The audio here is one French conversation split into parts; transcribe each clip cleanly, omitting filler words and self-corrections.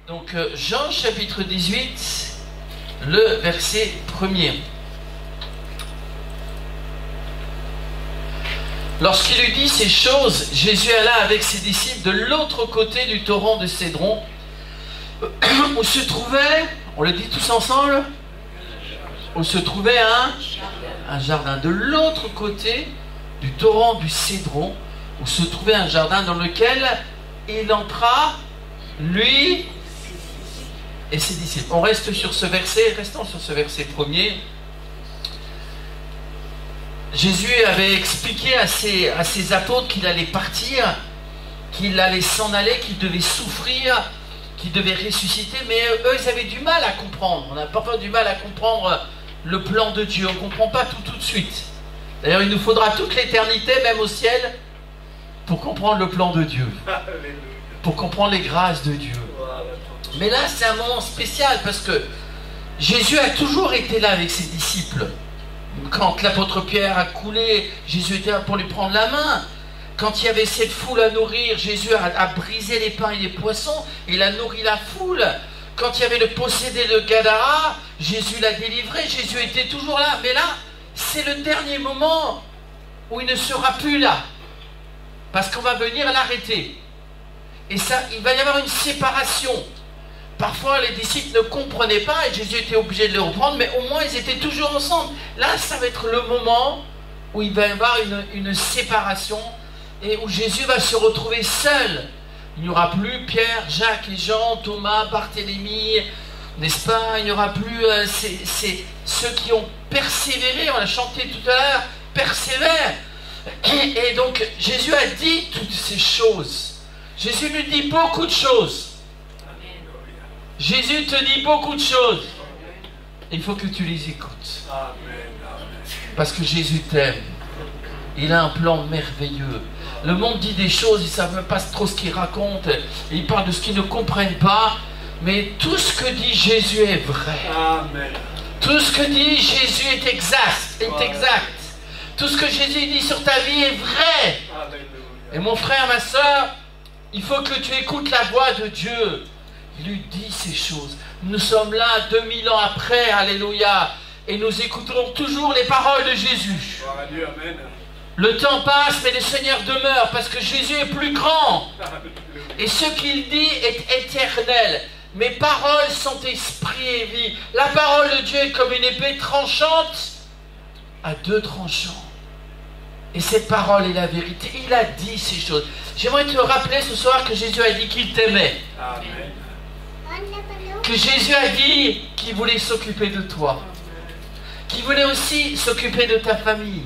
Donc Jean chapitre 18, le verset 1er. Lorsqu'il lui dit ces choses, Jésus alla avec ses disciples de l'autre côté du torrent de Cédron, où se trouvait, on le dit tous ensemble, où se trouvait un jardin. De l'autre côté du torrent du Cédron, où se trouvait un jardin dans lequel il entra, lui et ses disciples. On reste sur ce verset, restons sur ce verset premier. Jésus avait expliqué à ses apôtres qu'il allait partir, qu'il allait s'en aller, qu'il devait souffrir, qu'il devait ressusciter, mais eux, ils avaient du mal à comprendre. On a parfois du mal à comprendre le plan de Dieu. On ne comprend pas tout de suite. D'ailleurs, il nous faudra toute l'éternité, même au ciel, pour comprendre le plan de Dieu, pour comprendre les grâces de Dieu. Mais là, c'est un moment spécial, parce que Jésus a toujours été là avec ses disciples. Quand l'apôtre Pierre a coulé, Jésus était là pour lui prendre la main. Quand il y avait cette foule à nourrir, Jésus a brisé les pains et les poissons, et il a nourri la foule. Quand il y avait le possédé de Gadara, Jésus l'a délivré, Jésus était toujours là. Mais là, c'est le dernier moment où il ne sera plus là, parce qu'on va venir l'arrêter. Et ça, il va y avoir une séparation. Parfois, les disciples ne comprenaient pas et Jésus était obligé de les reprendre, mais au moins, ils étaient toujours ensemble. Là, ça va être le moment où il va y avoir une séparation et où Jésus va se retrouver seul. Il n'y aura plus Pierre, Jacques et Jean, Thomas, Barthélemy, n'est-ce pas? Il n'y aura plus ceux qui ont persévéré, on l'a chanté tout à l'heure, persévère. Et donc, Jésus a dit toutes ces choses. Jésus lui dit beaucoup de choses. Jésus te dit beaucoup de choses. Il faut que tu les écoutes. Parce que Jésus t'aime. Il a un plan merveilleux. Le monde dit des choses, ils ne savent même pas trop ce qu'il raconte. Ils parlent de ce qu'ils ne comprennent pas. Mais tout ce que dit Jésus est vrai. Amen. Tout ce que dit Jésus est exact. Tout ce que Jésus dit sur ta vie est vrai. Et mon frère, ma soeur, il faut que tu écoutes la voix de Dieu. Il lui dit ces choses. Nous sommes là 2000 ans après, alléluia, et nous écouterons toujours les paroles de Jésus. Amen. Le temps passe, mais le Seigneur demeure, parce que Jésus est plus grand. Et ce qu'il dit est éternel. Mes paroles sont esprit et vie. La parole de Dieu est comme une épée tranchante à deux tranchants. Et cette parole est la vérité. Il a dit ces choses. J'aimerais te rappeler ce soir que Jésus a dit qu'il t'aimait. Amen. Que Jésus a dit qu'il voulait s'occuper de toi. Qu'il voulait aussi s'occuper de ta famille.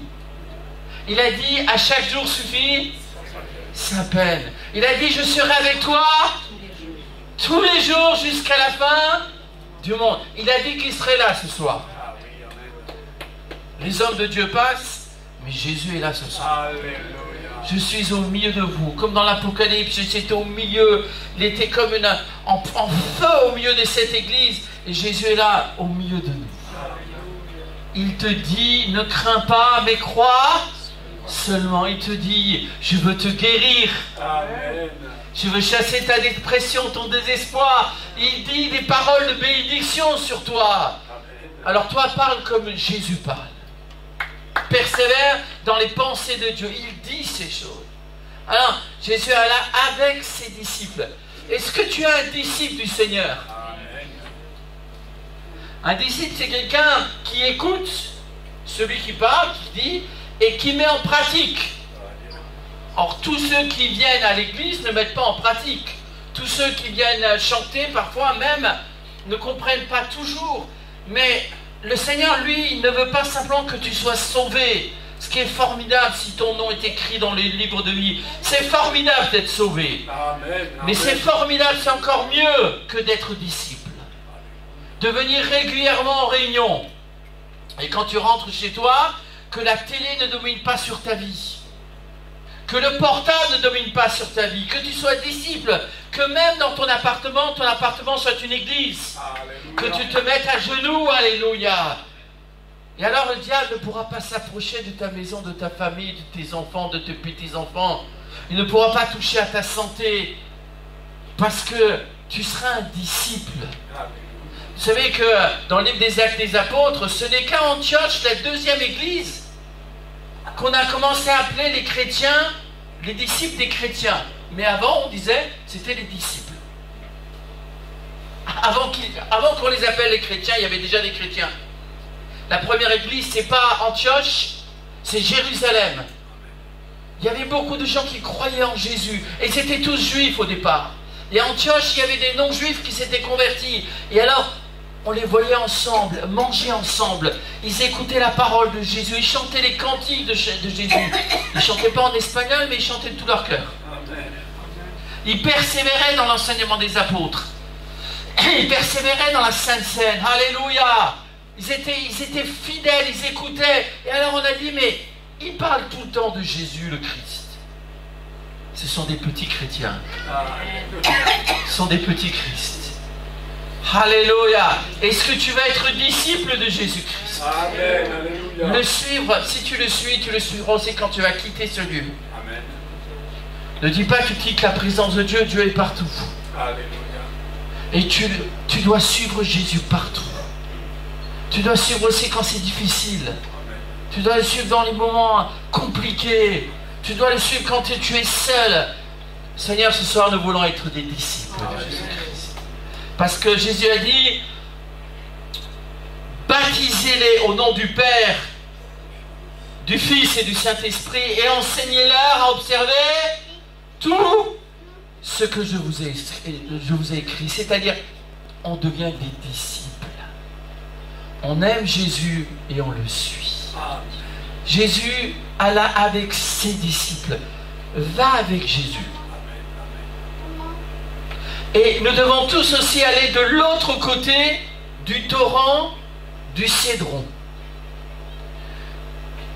Il a dit, à chaque jour suffit sa peine. Il a dit, je serai avec toi tous les jours jusqu'à la fin du monde. Il a dit qu'il serait là ce soir. Les hommes de Dieu passent, mais Jésus est là ce soir. Je suis au milieu de vous. Comme dans l'Apocalypse, j'étais au milieu. Il était comme en feu au milieu de cette église. Et Jésus est là au milieu de nous. Il te dit, ne crains pas, mais crois seulement. Il te dit, je veux te guérir. Amen. Je veux chasser ta dépression, ton désespoir. Il dit des paroles de bénédiction sur toi. Alors toi, parle comme Jésus parle. Persévère dans les pensées de Dieu. Il dit ces choses. Alors, Jésus est là avec ses disciples. Est-ce que tu as un disciple du Seigneur? Amen. Un disciple, c'est quelqu'un qui écoute celui qui parle, qui dit, et qui met en pratique. Or, tous ceux qui viennent à l'église ne mettent pas en pratique. Tous ceux qui viennent chanter, parfois même, ne comprennent pas toujours. Mais le Seigneur, lui, il ne veut pas simplement que tu sois sauvé. Ce qui est formidable, si ton nom est écrit dans les livres de vie, c'est formidable d'être sauvé. Amen. Mais c'est formidable, c'est encore mieux que d'être disciple. De venir régulièrement en réunion. Et quand tu rentres chez toi, que la télé ne domine pas sur ta vie. Que le portable ne domine pas sur ta vie. Que tu sois disciple. Que même dans ton appartement soit une église. Alléluia. Que tu te mettes à genoux, alléluia. Et alors le diable ne pourra pas s'approcher de ta maison, de ta famille, de tes enfants, de tes petits-enfants. Il ne pourra pas toucher à ta santé. Parce que tu seras un disciple. Vous savez que dans le livre des Actes des Apôtres, ce n'est qu'à Antioche, la deuxième église, qu'on a commencé à appeler les chrétiens les disciples des chrétiens. Mais avant, on disait, c'était les disciples. Avant qu'on les appelle les chrétiens, il y avait déjà des chrétiens. La première église, c'est pas Antioche, c'est Jérusalem. Il y avait beaucoup de gens qui croyaient en Jésus. Et ils étaient tous juifs au départ. Et à Antioche, il y avait des non-juifs qui s'étaient convertis. Et alors, on les voyait ensemble, manger ensemble. Ils écoutaient la parole de Jésus. Ils chantaient les cantiques de Jésus. Ils ne chantaient pas en espagnol, mais ils chantaient de tout leur cœur. Ils persévéraient dans l'enseignement des apôtres. Ils persévéraient dans la Sainte Seine. Alléluia! Ils étaient fidèles, ils écoutaient. Et alors on a dit, mais ils parlent tout le temps de Jésus le Christ. Ce sont des petits chrétiens. Ce sont des petits Christ. Alléluia. Est-ce que tu vas être disciple de Jésus-Christ? Le suivre, si tu le suis, tu le suivras aussi quand tu vas quitter ce lieu. Amen. Ne dis pas que tu quittes la présence de Dieu, Dieu est partout. Alléluia. Et tu dois suivre Jésus partout. Tu dois suivre aussi quand c'est difficile. Amen. Tu dois le suivre dans les moments compliqués. Tu dois le suivre quand tu es seul. Seigneur, ce soir, nous voulons être des disciples de Jésus-Christ. Parce que Jésus a dit, baptisez-les au nom du Père, du Fils et du Saint-Esprit, et enseignez-leur à observer tout ce que je vous ai écrit. C'est-à-dire, on devient des disciples. On aime Jésus et on le suit. Jésus alla avec ses disciples. Va avec Jésus. Et nous devons tous aussi aller de l'autre côté du torrent du Cédron.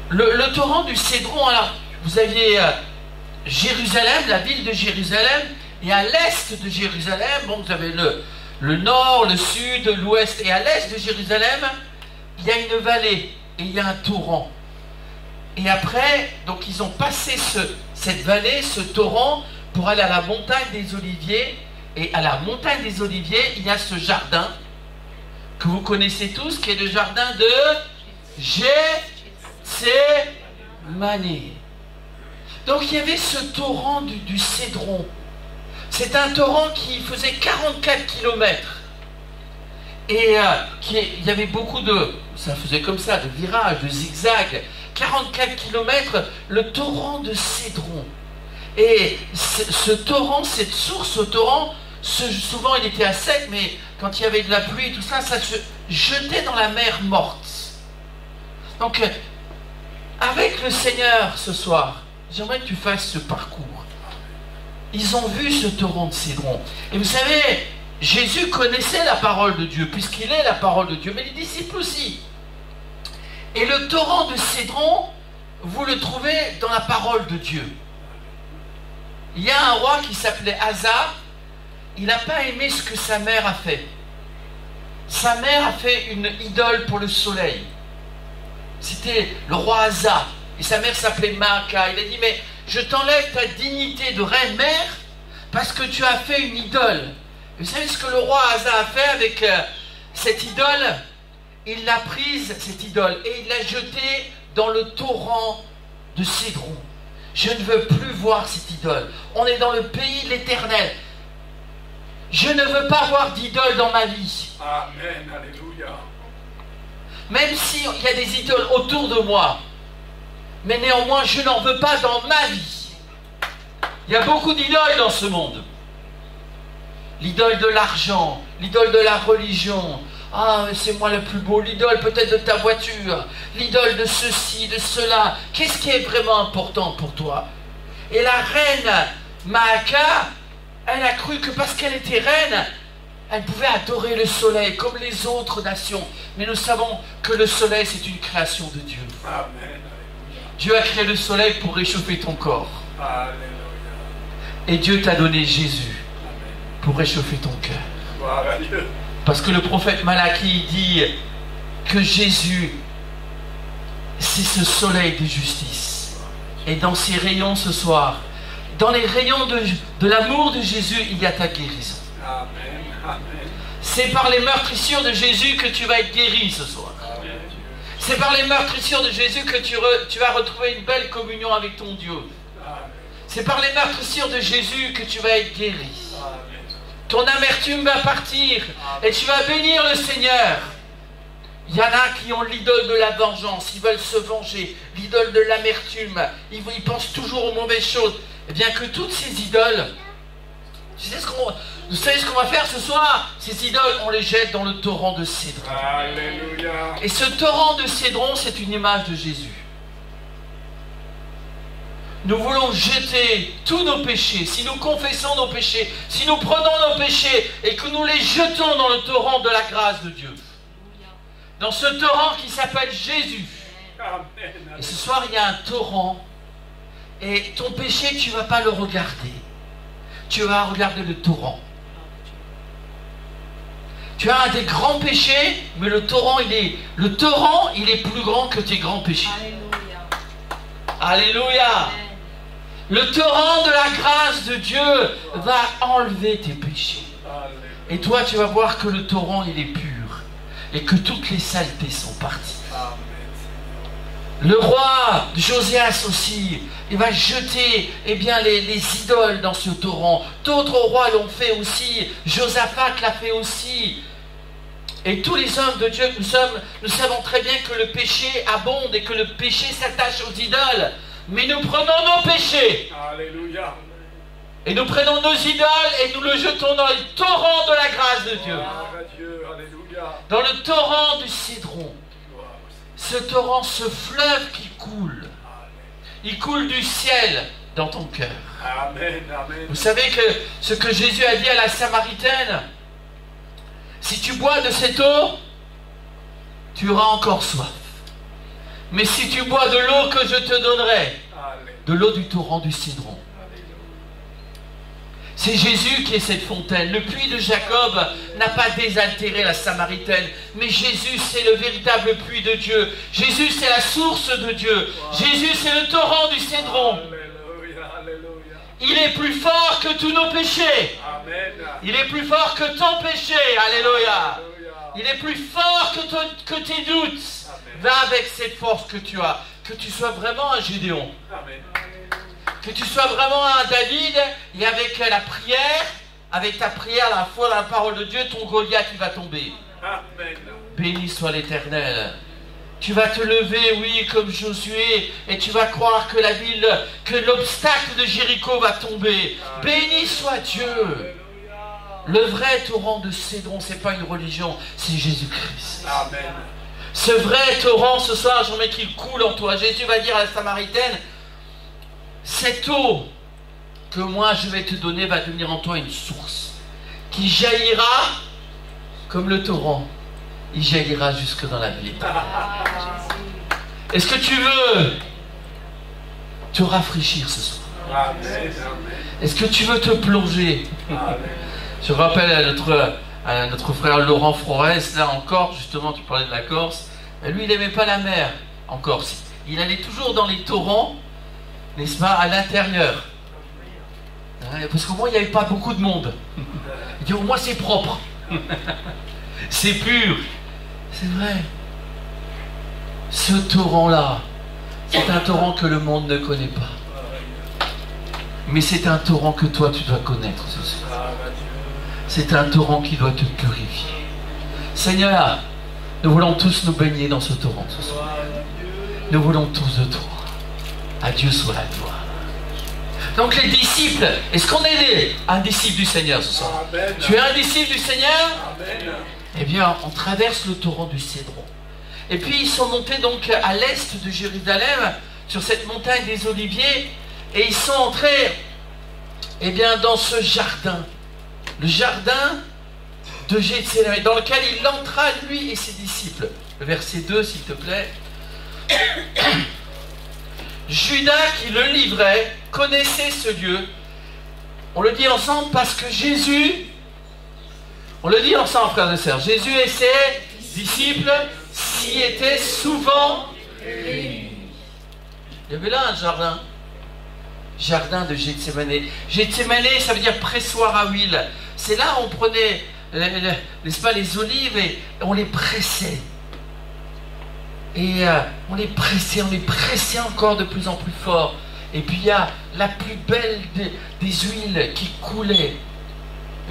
Le torrent du Cédron, alors vous aviez Jérusalem, la ville de Jérusalem, et à l'est de Jérusalem, bon, vous avez le nord, le sud, l'ouest, et à l'est de Jérusalem, il y a une vallée et il y a un torrent. Et après, donc ils ont passé cette vallée, ce torrent, pour aller à la montagne des Oliviers. Et à la montagne des Oliviers, il y a ce jardin que vous connaissez tous, qui est le jardin de Gethsémani. Donc il y avait ce torrent du Cédron. C'est un torrent qui faisait 44 km. Et il y avait beaucoup ça faisait comme ça, de virages, de zigzags. 44 km, le torrent de Cédron. Et ce torrent, cette source au torrent, souvent il était à sec, mais quand il y avait de la pluie et tout ça, ça se jetait dans la mer morte. Donc, avec le Seigneur ce soir, j'aimerais que tu fasses ce parcours. Ils ont vu ce torrent de Cédron. Et vous savez, Jésus connaissait la parole de Dieu, puisqu'il est la parole de Dieu, mais les disciples aussi. Et le torrent de Cédron, vous le trouvez dans la parole de Dieu. Il y a un roi qui s'appelait Asa. Il n'a pas aimé ce que sa mère a fait. Sa mère a fait une idole pour le soleil. C'était le roi Asa. Et sa mère s'appelait Maaka. Il a dit, mais je t'enlève ta dignité de reine-mère parce que tu as fait une idole. Et vous savez ce que le roi Asa a fait avec cette idole? Il l'a prise, cette idole, et il l'a jetée dans le torrent de Cédron. Je ne veux plus voir cette idole. On est dans le pays de l'Éternel. Je ne veux pas voir d'idole dans ma vie. Amen, alléluia. Même s'il y a des idoles autour de moi, mais néanmoins, je n'en veux pas dans ma vie. Il y a beaucoup d'idoles dans ce monde. L'idole de l'argent, l'idole de la religion. Ah, c'est moi le plus beau. L'idole peut-être de ta voiture. L'idole de ceci, de cela. Qu'est-ce qui est vraiment important pour toi? Et la reine Maaka, elle a cru que parce qu'elle était reine, elle pouvait adorer le soleil comme les autres nations. Mais nous savons que le soleil, c'est une création de Dieu. Amen. Dieu a créé le soleil pour réchauffer ton corps. Alléluia. Et Dieu t'a donné Jésus Amen. pour réchauffer ton cœur. Gloire à Dieu. Parce que le prophète Malachie dit que Jésus, c'est ce soleil de justice. Et dans ses rayons ce soir, dans les rayons de l'amour de Jésus, il y a ta guérison. Amen. Amen. C'est par les meurtrissures de Jésus que tu vas être guéri ce soir. Amen. C'est par les meurtrissures de Jésus que tu vas retrouver une belle communion avec ton Dieu. Amen. C'est par les meurtrissures de Jésus que tu vas être guéri. Amen. Ton amertume va partir et tu vas bénir le Seigneur. Il y en a qui ont l'idole de la vengeance, ils veulent se venger, l'idole de l'amertume, ils pensent toujours aux mauvaises choses. Eh bien que toutes ces idoles, vous savez ce qu'on va faire ce soir? Ces idoles, on les jette dans le torrent de Cédron. Alléluia. Et ce torrent de Cédron, c'est une image de Jésus. Nous voulons jeter tous nos péchés. Si nous confessons nos péchés, si nous prenons nos péchés et que nous les jetons dans le torrent de la grâce de Dieu. Dans ce torrent qui s'appelle Jésus. Amen. Et ce soir, il y a un torrent. Et ton péché, tu ne vas pas le regarder. Tu vas regarder le torrent. Tu as des grands péchés, mais le torrent, il est plus grand que tes grands péchés. Alléluia. Alléluia. Amen. Le torrent de la grâce de Dieu va enlever tes péchés. Alléluia. Et toi, tu vas voir que le torrent, il est pur. Et que toutes les saletés sont parties. Amen. Le roi Josias aussi, il va jeter les idoles dans ce torrent. D'autres rois l'ont fait aussi. Josaphat l'a fait aussi. Et tous les hommes de Dieu que nous savons très bien que le péché abonde et que le péché s'attache aux idoles. Mais nous prenons nos péchés. Alléluia. Et nous prenons nos idoles et nous le jetons dans le torrent de la grâce de Dieu. Gloire à Dieu. Alléluia. Dans le torrent du Cédron. Gloire au Seigneur. Ce torrent, ce fleuve qui coule. Amen. Il coule du ciel dans ton cœur. Amen. Amen. Vous savez que ce que Jésus a dit à la Samaritaine, si tu bois de cette eau, tu auras encore soif. Mais si tu bois de l'eau que je te donnerai, Alléluia. de l'eau du torrent du Cédron. C'est Jésus qui est cette fontaine. Le puits de Jacob n'a pas désaltéré la Samaritaine. Mais Jésus, c'est le véritable puits de Dieu. Jésus, c'est la source de Dieu. Jésus, c'est le torrent du Cédron. Alléluia. Alléluia. Il est plus fort que tous nos péchés. Amen. Il est plus fort que ton péché. Alléluia. Alléluia. Il est plus fort que tes doutes. Va avec cette force que tu as. Que tu sois vraiment un Gédéon. Amen. Que tu sois vraiment un David. Et avec la prière, avec ta prière, la foi dans la parole de Dieu, ton Goliath il va tomber. Amen. Béni soit l'Éternel. Tu vas te lever, oui, comme Josué, et tu vas croire que la ville, que l'obstacle de Jéricho va tomber. Béni soit Dieu. Alléluia. Le vrai torrent de Cédron, c'est pas une religion, c'est Jésus-Christ. Amen. Ce vrai torrent, ce soir, j'aimerais qu'il coule en toi. Jésus va dire à la Samaritaine, cette eau que moi je vais te donner va devenir en toi une source qui jaillira comme le torrent. Il jaillira jusque dans la vie. Ah, Jésus. Est-ce que tu veux te rafraîchir ce soir? Amen. Amen. Est-ce que tu veux te plonger? Amen. Je rappelle à notre frère Laurent Flores, là en Corse, justement, tu parlais de la Corse. Lui, il n'aimait pas la mer en Corse. Il allait toujours dans les torrents, n'est-ce pas, à l'intérieur. Parce qu'au moins, il n'y avait pas beaucoup de monde. Il dit, au moins, c'est propre. C'est pur. C'est vrai. Ce torrent-là, c'est un torrent que le monde ne connaît pas. Mais c'est un torrent que toi, tu dois connaître ce soir. C'est un torrent qui doit te purifier. Seigneur, nous voulons tous nous baigner dans ce torrent ce soir. Nous voulons tous de toi. À Dieu soit la gloire. Donc les disciples, est-ce qu'on est un disciple du Seigneur ce soir? Amen. Tu es un disciple du Seigneur? Amen. Eh bien, on traverse le torrent du Cédron. Et puis ils sont montés donc à l'est de Jérusalem, sur cette montagne des Oliviers, et ils sont entrés, eh bien, dans ce jardin. Le jardin de Gethsémani, dans lequel il entra, lui et ses disciples. Le verset 2, s'il te plaît. Judas, qui le livrait, connaissait ce lieu. On le dit ensemble parce que Jésus, on le dit ensemble, frères et sœurs, Jésus et ses disciples s'y étaient souvent réunis. Il y avait là un jardin. Jardin de Gethsémani. Gethsémani, ça veut dire pressoir à huile. c'est là où on prenait, n'est-ce pas, les olives et on les pressait. Et on les pressait encore de plus en plus fort. Et puis il y a la plus belle des huiles qui coulait.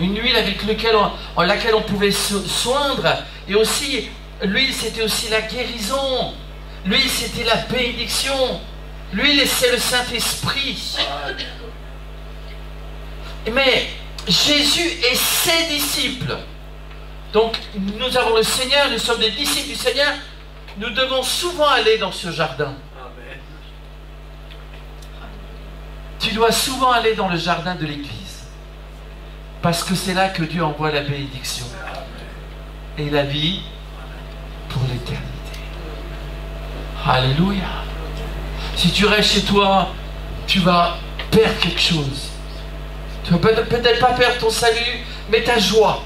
Une huile avec laquelle on pouvait soindre. Et aussi, l'huile c'était aussi la guérison. L'huile c'était la bénédiction. L'huile c'est le Saint-Esprit. Mais Jésus et ses disciples. Donc nous avons le Seigneur, nous sommes des disciples du Seigneur. Nous devons souvent aller dans ce jardin. Amen. Tu dois souvent aller dans le jardin de l'Église. Parce que c'est là que Dieu envoie la bénédiction. Et la vie pour l'éternité. Alléluia. Si tu restes chez toi, tu vas perdre quelque chose. Tu vas peut-être pas perdre ton salut, mais ta joie.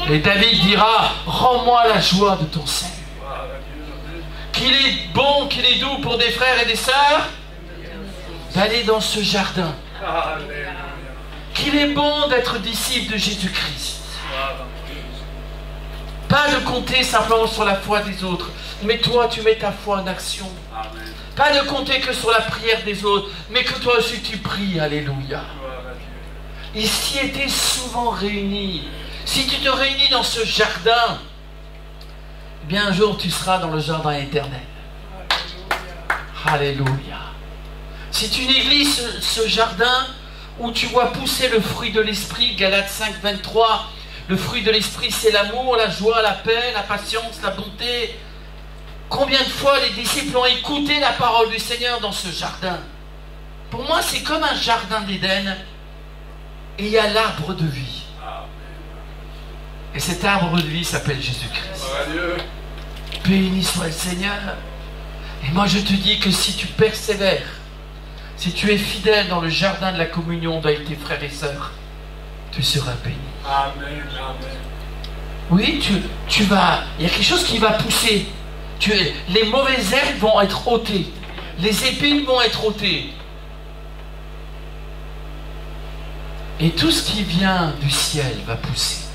Et David dira, rends-moi la joie de ton salut. Qu'il est bon, qu'il est doux pour des frères et des sœurs d'aller dans ce jardin. Alléluia. Qu'il est bon d'être disciple de Jésus-Christ. Pas de compter simplement sur la foi des autres, mais toi tu mets ta foi en action. Amen. Pas de compter que sur la prière des autres, mais que toi aussi tu pries. Alléluia. Gloire à Dieu. Ils s'y étaient souvent réunis. Si tu te réunis dans ce jardin, eh bien un jour tu seras dans le jardin éternel. Alléluia. C'est une église, ce jardin, où tu vois pousser le fruit de l'esprit, Galates 5, 23. Le fruit de l'esprit, c'est l'amour, la joie, la paix, la patience, la bonté. Combien de fois les disciples ont écouté la parole du Seigneur dans ce jardin? Pour moi, c'est comme un jardin d'Éden, et il y a l'arbre de vie. Et cet arbre de vie s'appelle Jésus-Christ. Gloire à Dieu. Béni soit le Seigneur. Et moi je te dis que si tu persévères, si tu es fidèle dans le jardin de la communion avec tes frères et sœurs, tu seras béni. Amen. Amen. Oui, tu vas. Il y a quelque chose qui va pousser. Les mauvaises herbes vont être ôtées. Les épines vont être ôtées. Et tout ce qui vient du ciel va pousser.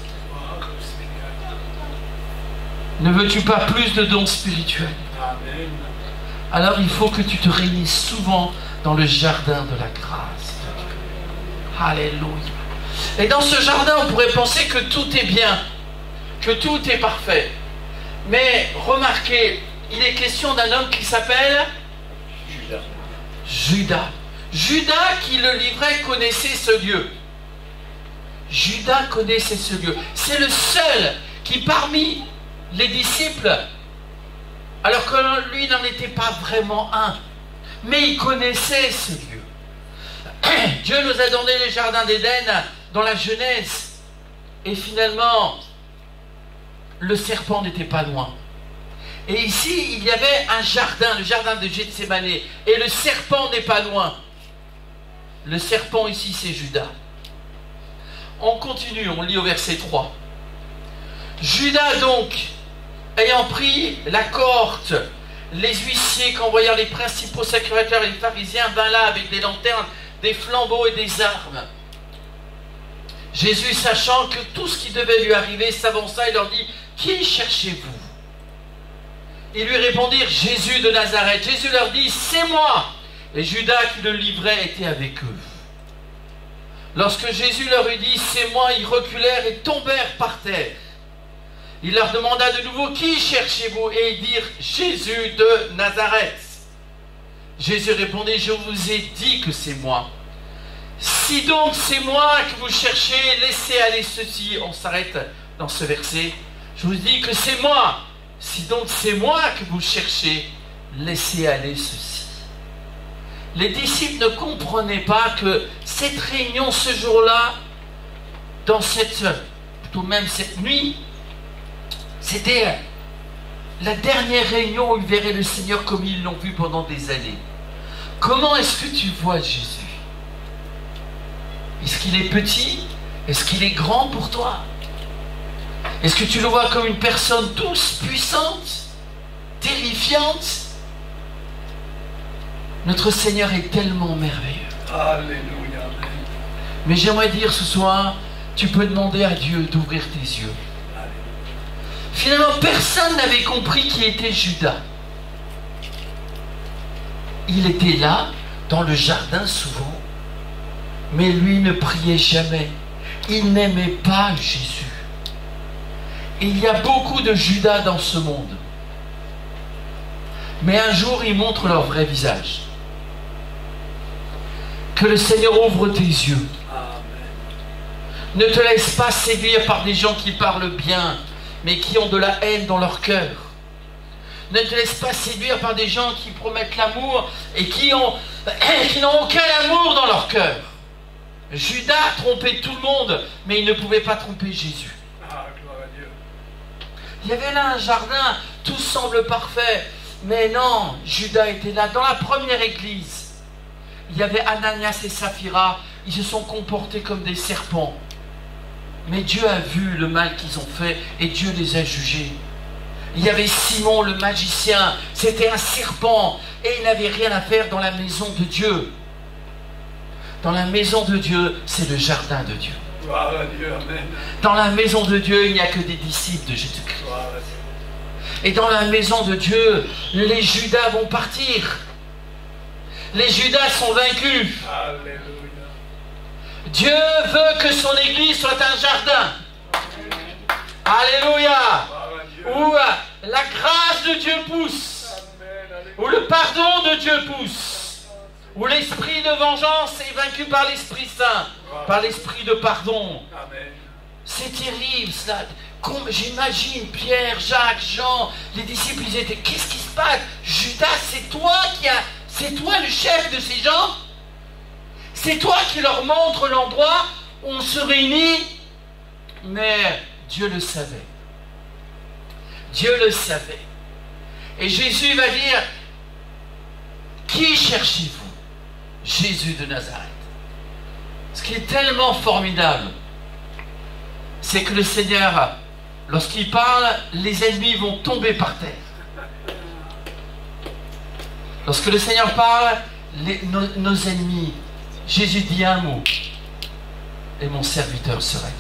Ne veux-tu pas plus de dons spirituels? Amen. Alors il faut que tu te réunisses souvent dans le jardin de la grâce. Alléluia. Et dans ce jardin, on pourrait penser que tout est bien, que tout est parfait. Mais remarquez, il est question d'un homme qui s'appelle Judas. Judas. Judas qui le livrait connaissait ce Dieu. Judas connaissait ce Dieu. C'est le seul qui parmi les disciples, alors que lui n'en était pas vraiment un, mais il connaissait ce Dieu. Dieu nous a donné le jardin d'Éden dans la Genèse, et finalement le serpent n'était pas loin. Et ici il y avait un jardin, le jardin de Gethsémane, et le serpent n'est pas loin. Le serpent ici c'est Judas. On continue, on lit au verset 3. Judas donc, ayant pris la cohorte, les huissiers qu'envoyèrent les principaux sacrificateurs et les pharisiens, vint là avec des lanternes, des flambeaux et des armes. Jésus, sachant que tout ce qui devait lui arriver, s'avança et leur dit, qui cherchez-vous? Ils lui répondirent, Jésus de Nazareth. Jésus leur dit, c'est moi. Et Judas qui le livrait était avec eux. Lorsque Jésus leur eut dit, c'est moi, ils reculèrent et tombèrent par terre. Il leur demanda de nouveau, qui cherchez-vous? Et ils dirent, Jésus de Nazareth. Jésus répondit, je vous ai dit que c'est moi. Si donc c'est moi que vous cherchez, laissez aller ceci. On s'arrête dans ce verset. Je vous dis que c'est moi. Si donc c'est moi que vous cherchez, laissez aller ceci. Les disciples ne comprenaient pas que cette réunion ce jour-là, dans plutôt même cette nuit, c'était la dernière réunion où ils verraient le Seigneur comme ils l'ont vu pendant des années. Comment est-ce que tu vois Jésus? Est-ce qu'il est petit? Est-ce qu'il est grand pour toi? Est-ce que tu le vois comme une personne douce, puissante, terrifiante? Notre Seigneur est tellement merveilleux. Alléluia. Mais j'aimerais dire ce soir, tu peux demander à Dieu d'ouvrir tes yeux. Finalement, personne n'avait compris qui était Judas. Il était là, dans le jardin souvent, mais lui ne priait jamais. Il n'aimait pas Jésus. Et il y a beaucoup de Judas dans ce monde. Mais un jour, ils montrent leur vrai visage. Que le Seigneur ouvre tes yeux. Ne te laisse pas séduire par des gens qui parlent bien, mais qui ont de la haine dans leur cœur. Ne te laisse pas séduire par des gens qui promettent l'amour et qui n'ont aucun amour dans leur cœur. Judas trompait tout le monde, mais il ne pouvait pas tromper Jésus. Ah, gloire à Dieu. Il y avait là un jardin, tout semble parfait, mais non, Judas était là. Dans la première église, il y avait Ananias et Saphira, ils se sont comportés comme des serpents. Mais Dieu a vu le mal qu'ils ont fait et Dieu les a jugés. Il y avait Simon le magicien, c'était un serpent et il n'avait rien à faire dans la maison de Dieu. Dans la maison de Dieu, c'est le jardin de Dieu. Gloire à Dieu, amen. Dans la maison de Dieu, il n'y a que des disciples de Jésus-Christ. Gloire à Dieu. Et dans la maison de Dieu, les Judas vont partir. Les Judas sont vaincus. Alléluia. Dieu veut que son église soit un jardin. Alléluia. Gloire à Dieu. Où la grâce de Dieu pousse. Amen. Alléluia. Où le pardon de Dieu pousse. Où l'esprit de vengeance est vaincu par l'Esprit Saint. Par l'esprit de pardon. Amen. C'est terrible cela. J'imagine Pierre, Jacques, Jean, les disciples, ils étaient, qu'est-ce qui se passe? Judas, c'est toi le chef de ces gens? C'est toi qui leur montre l'endroit où on se réunit? Mais Dieu le savait. Dieu le savait. Et Jésus va dire, qui cherchez-vous? Jésus de Nazareth. Ce qui est tellement formidable, c'est que le Seigneur, lorsqu'il parle, les ennemis vont tomber par terre. Lorsque le Seigneur parle, nos ennemis, Jésus dit un mot, et mon serviteur sera guéri.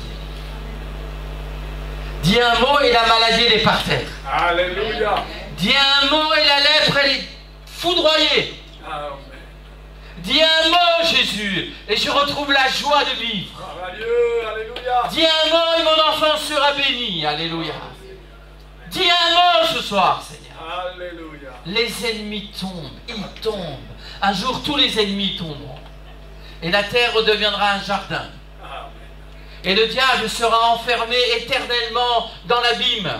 Dis un mot et la maladie elle est par terre. Alléluia. Dis un mot et la lèpre elle est foudroyée. Amen. Dis un mot, Jésus, et je retrouve la joie de vivre. Gloire à Dieu. Alléluia. Dis un mot et mon enfant sera béni. Alléluia. Dis un mot ce soir, Seigneur. Alléluia. Les ennemis tombent, ils tombent. Un jour, tous les ennemis tomberont. Et la terre redeviendra un jardin. Amen. Et le diable sera enfermé éternellement dans l'abîme,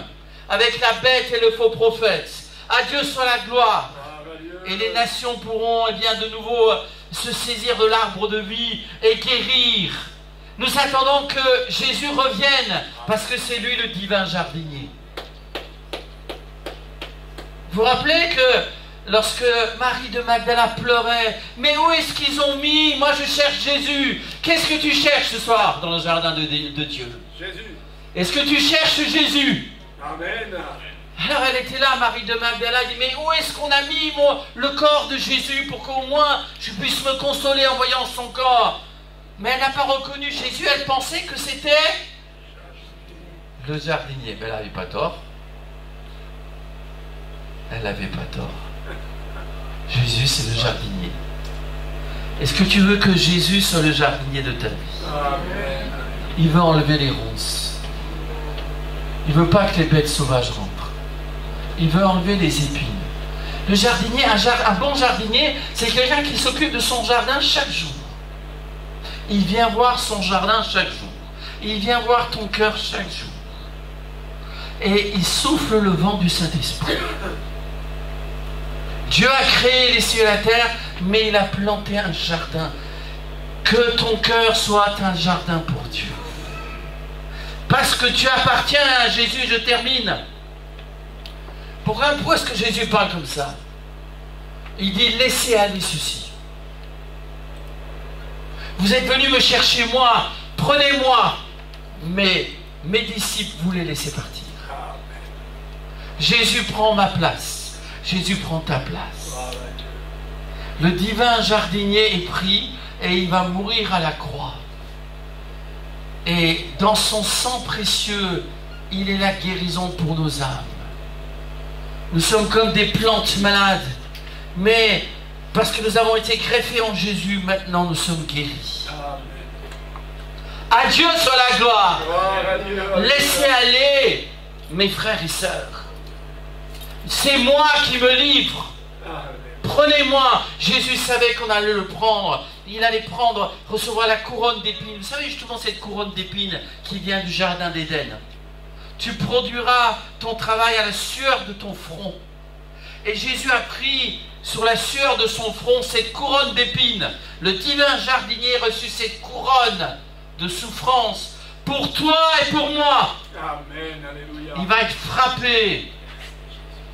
avec la bête et le faux prophète. À Dieu soit la gloire. Gloire à Dieu. Et les nations pourront de nouveau se saisir de l'arbre de vie et guérir. Nous attendons que Jésus revienne, parce que c'est lui le divin jardinier. Vous vous rappelez que lorsque Marie de Magdala pleurait, mais où est-ce qu'ils ont mis? Moi je cherche Jésus. Qu'est-ce que tu cherches ce soir dans le jardin de Dieu? Jésus. Est-ce que tu cherches Jésus? Amen. Alors elle était là, Marie de Magdala, elle dit, mais où est-ce qu'on a mis le corps de Jésus pour qu'au moins je puisse me consoler en voyant son corps? Mais elle n'a pas reconnu Jésus, elle pensait que c'était le jardinier. Mais elle n'avait pas tort. Elle n'avait pas tort. Jésus, c'est le jardinier. Est-ce que tu veux que Jésus soit le jardinier de ta vie? Amen. Il veut enlever les ronces. Il ne veut pas que les bêtes sauvages rentrent. Il veut enlever les épines. Le jardinier, un bon jardinier, c'est quelqu'un qui s'occupe de son jardin chaque jour. Il vient voir son jardin chaque jour. Il vient voir ton cœur chaque jour. Et il souffle le vent du Saint-Esprit. Dieu a créé les cieux et la terre, mais il a planté un jardin. Que ton cœur soit un jardin pour Dieu. Parce que tu appartiens à Jésus, je termine. Pourquoi est-ce que Jésus parle comme ça? Il dit, laissez aller ceci. Vous êtes venus me chercher moi, prenez-moi. Mais mes disciples, vous les laissez partir. Jésus prend ma place. Jésus prend ta place. Le divin jardinier est pris et il va mourir à la croix. Et dans son sang précieux, il est la guérison pour nos âmes. Nous sommes comme des plantes malades, mais parce que nous avons été greffés en Jésus, maintenant nous sommes guéris. À Dieu soit la gloire. Laissez aller mes frères et sœurs. C'est moi qui me livre. Prenez-moi. Jésus savait qu'on allait le prendre. Il allait recevoir la couronne d'épines. Vous savez justement cette couronne d'épines qui vient du jardin d'Éden. Tu produiras ton travail à la sueur de ton front. Et Jésus a pris sur la sueur de son front cette couronne d'épines. Le divin jardinier reçut cette couronne de souffrance pour toi et pour moi. Amen, alléluia. Il va être frappé.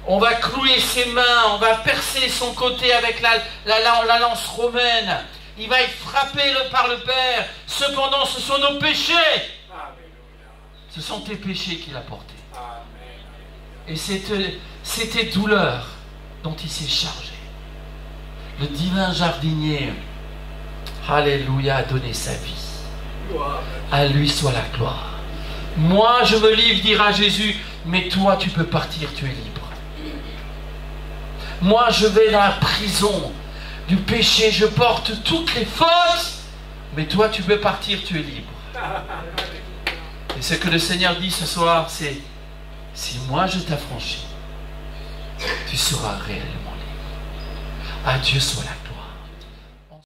On va clouer ses mains, on va percer son côté avec la lance romaine. Il va être frappé par le Père. Cependant, ce sont nos péchés. Alléluia. Ce sont tes péchés qu'il a portés. Amen. Et c'est tes douleurs dont il s'est chargé. Le divin jardinier, alléluia, a donné sa vie. Gloire. À lui soit la gloire. Moi, je me livre, dira Jésus, mais toi, tu peux partir, tu es libre. Moi, je vais dans la prison du péché, je porte toutes les fautes, mais toi, tu peux partir, tu es libre. Et ce que le Seigneur dit ce soir, c'est, si moi je t'affranchis, tu seras réellement libre. À Dieu soit la gloire.